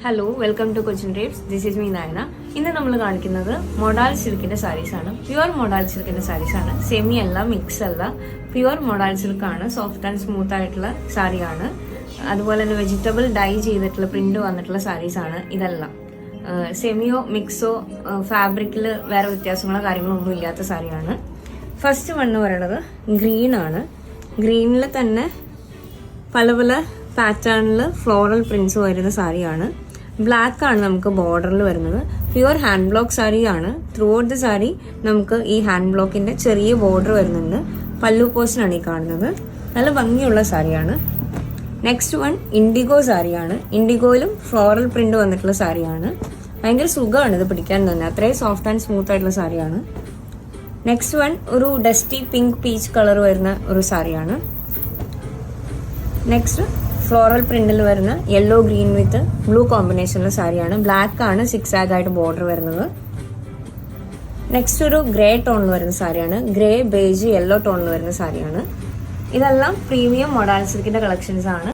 Hello welcome to Cochin dreams. This is me Nayana. ഇന്ന് നമ്മൾ കാണിക്കുന്നത് മൊഡാൽ സിൽക്കിന്റെ സാരീസ് ആണ്. പ്യുവർ മൊഡാൽ സിൽക്കിന്റെ സാരീസ് ആണ്. സെമി അല്ല, മിക്സ് അല്ല, പ്യുവർ മൊഡാൽ സിൽക്ക് ആണ്. സോഫ്റ്റ് ആൻഡ് സ്മൂത്ത് ആയിട്ടുള്ള സാരിയാണ്. അതുപോലെ തന്നെ വെജിറ്റബിൾ ഡൈ ചെയ്തിട്ടുള്ള പ്രിന്റ് വന്നിട്ടുള്ള സാരീസ് ആണ് ഇതെല്ലാം. സെമിയോ മിക്സോ ഫാബ്രിക്കിൽ വേറെ വ്യത്യാസങ്ങളോ കാര്യങ്ങളോ ഒന്നും ഇല്ലാത്ത സാരിയാണ്. ഫസ്റ്റ് വൺ എന്ന് പറയുന്നത് ഗ്രീൻ ആണ്. ഗ്രീനിൽ തന്നെ പല പല പാറ്റേണിൽ ഫ്ലോറൽ പ്രിന്റ്സ് വരുന്ന സാരിയാണ്. ബ്ലാക്ക് ആണ് നമുക്ക് ബോർഡറിൽ വരുന്നത്. പ്യുവർ ഹാൻഡ് ബ്ലോക്ക് സാരിയാണ്. ത്രൂ ഔട്ട് ദ സാരി നമുക്ക് ഈ ഹാൻഡ് ബ്ലോക്കിന്റെ ചെറിയ ബോർഡർ വരുന്നുണ്ട്. പല്ലു പോർഷൻ ആണ് ഈ കാണുന്നത്. നല്ല ഭംഗിയുള്ള സാരിയാണ്. നെക്സ്റ്റ് വൺ ഇൻഡിഗോ സാരിയാണ്. ഇൻഡിഗോയിലും ഫ്ലോറൽ പ്രിന്റ് വന്നിട്ടുള്ള സാരിയാണ്. ഭയങ്കര സുഖമാണ് ഇത് പിടിക്കാൻ തന്നെ, അത്രയും സോഫ്റ്റ് ആൻഡ് സ്മൂത്ത് ആയിട്ടുള്ള സാരിയാണ്. നെക്സ്റ്റ് വൺ ഒരു ഡസ്റ്റി പിങ്ക് പീച്ച് കളർ വരുന്ന ഒരു സാരിയാണ്. നെക്സ്റ്റ് ഫ്ലോറൽ പ്രിന്റിൽ വരുന്ന യെല്ലോ ഗ്രീൻ വിത്ത് ബ്ലൂ കോമ്പിനേഷനിലെ സാരിയാണ്. ബ്ലാക്ക് ആണ് സിക്സ് ആഗ് ആയിട്ട് ബോർഡർ വരുന്നത്. നെക്സ്റ്റ് ഒരു ഗ്രേ ടോണിൽ വരുന്ന സാരിയാണ്. ഗ്രേ ബേജ് യെല്ലോ ടോണിൽ വരുന്ന സാരിയാണ്. ഇതെല്ലാം പ്രീമിയം മൊഡാൽ സിൽക്കിന്റെ കളക്ഷൻസ് ആണ്.